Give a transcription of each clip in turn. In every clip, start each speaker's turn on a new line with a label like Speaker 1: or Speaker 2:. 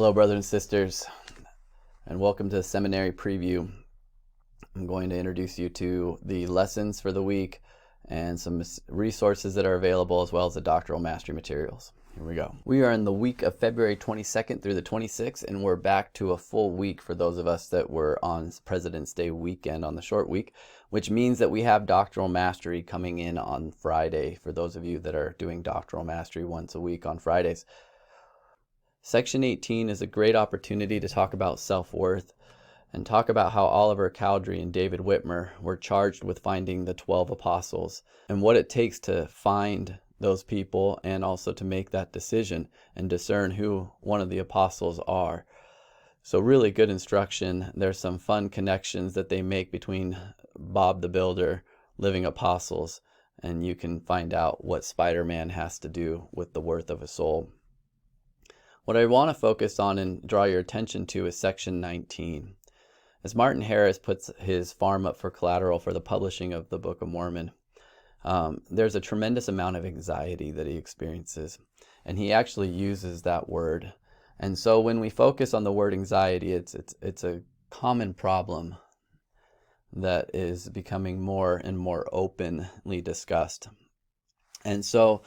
Speaker 1: Hello, brothers and sisters, and welcome to Seminary Preview. I'm going to introduce you to the lessons for the week and some resources that are available, as well as the Doctoral Mastery materials. Here we go. We are in the week of February 22nd through the 26th, and we're back to a full week for those of us that were on President's Day weekend on the short week, which means that we have Doctoral Mastery coming in on Friday for those of you that are doing Doctoral Mastery once a week on Fridays. Section 18 is a great opportunity to talk about self-worth and talk about how Oliver Cowdery and David Whitmer were charged with finding the 12 apostles and what it takes to find those people and also to make that decision and discern who one of the apostles are. So really good instruction. There's some fun connections that they make between Bob the Builder, living apostles, and you can find out what Spider-Man has to do with the worth of a soul. What I want to focus on and draw your attention to is section 19. As Martin Harris puts his farm up for collateral for the publishing of the Book of Mormon, there's a tremendous amount of anxiety that he experiences, and he actually uses that word. And so when we focus on the word anxiety, it's a common problem that is becoming more and more openly discussed. And so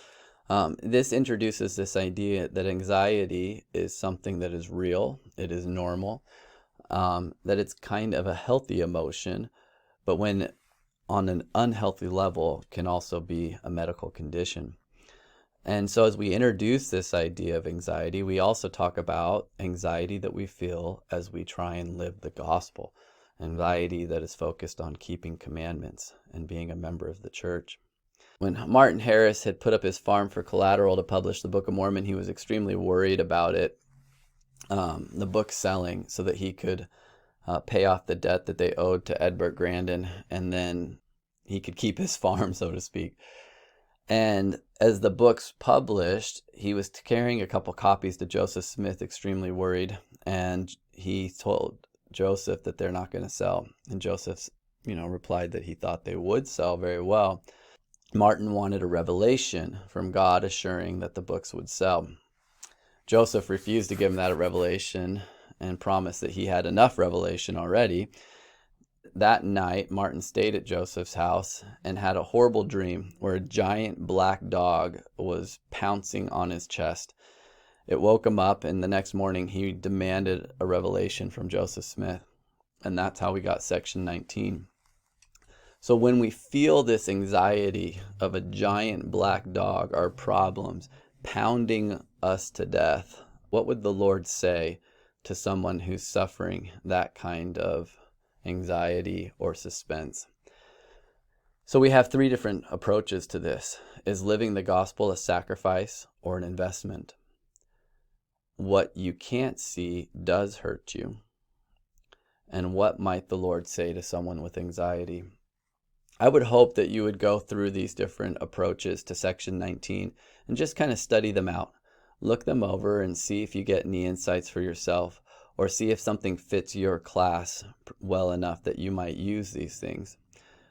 Speaker 1: this introduces this idea that anxiety is something that is real, it is normal, that it's kind of a healthy emotion, but when on an unhealthy level can also be a medical condition. And so as we introduce this idea of anxiety, we also talk about anxiety that we feel as we try and live the gospel, anxiety that is focused on keeping commandments and being a member of the church. When Martin Harris had put up his farm for collateral to publish the Book of Mormon, he was extremely worried about it, the book selling, so that he could pay off the debt that they owed to Edbert Grandin, and then he could keep his farm, so to speak. And as the book's published, he was carrying a couple copies to Joseph Smith, extremely worried, and he told Joseph that they're not going to sell. And Joseph, replied that he thought they would sell very well. Martin wanted a revelation from God assuring that the books would sell. Joseph refused to give him that revelation and promised that he had enough revelation already. That night, Martin stayed at Joseph's house and had a horrible dream where a giant black dog was pouncing on his chest. It woke him up, and the next morning he demanded a revelation from Joseph Smith. And that's how we got section 19. So when we feel this anxiety of a giant black dog, our problems, pounding us to death, what would the Lord say to someone who's suffering that kind of anxiety or suspense? So we have three different approaches to this. Is living the gospel a sacrifice or an investment? What you can't see does hurt you. And what might the Lord say to someone with anxiety? I would hope that you would go through these different approaches to section 19 and just kind of study them out. Look them over and see if you get any insights for yourself, or see if something fits your class well enough that you might use these things.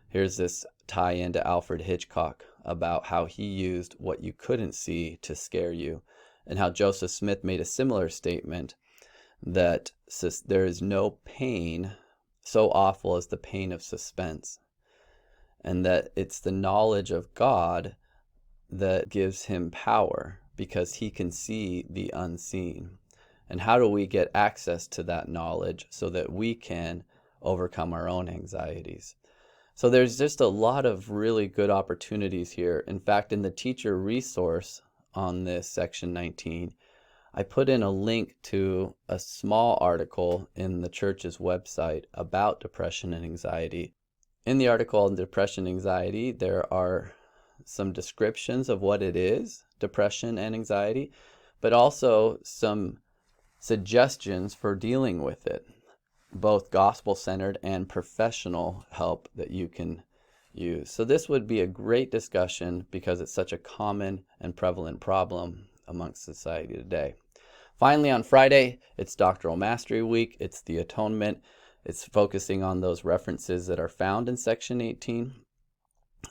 Speaker 1: Here's this tie-in to Alfred Hitchcock about how he used what you couldn't see to scare you, and how Joseph Smith made a similar statement that there is no pain so awful as the pain of suspense. And that it's the knowledge of God that gives him power, because he can see the unseen. And how do we get access to that knowledge so that we can overcome our own anxieties? So there's just a lot of really good opportunities here. In fact, in the teacher resource on this section 19, I put in a link to a small article in the church's website about depression and anxiety. In the article on depression and anxiety, there are some descriptions of what it is, depression and anxiety, but also some suggestions for dealing with it, both gospel-centered and professional help that you can use. So this would be a great discussion because it's such a common and prevalent problem amongst society today. Finally, on Friday, it's Doctoral Mastery Week. It's the Atonement. It's focusing on those references that are found in section 18.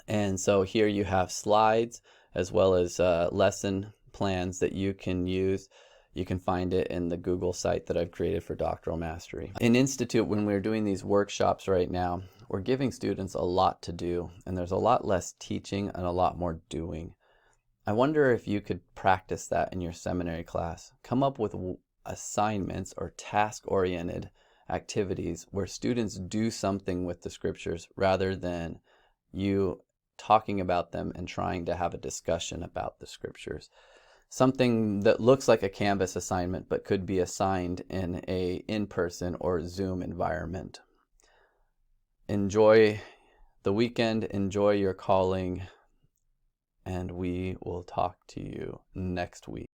Speaker 1: And so here you have slides as well as lesson plans that you can use You can find it in the Google site that I've created for Doctoral Mastery. In Institute, when we're doing these workshops right now, we're giving students a lot to do, and there's a lot less teaching and a lot more doing. I wonder if you could practice that in your seminary class. Come up with assignments or task-oriented activities where students do something with the scriptures rather than you talking about them and trying to have a discussion about the scriptures. Something that looks like a Canvas assignment but could be assigned in a in-person or Zoom environment. Enjoy the weekend, enjoy your calling, and we will talk to you next week.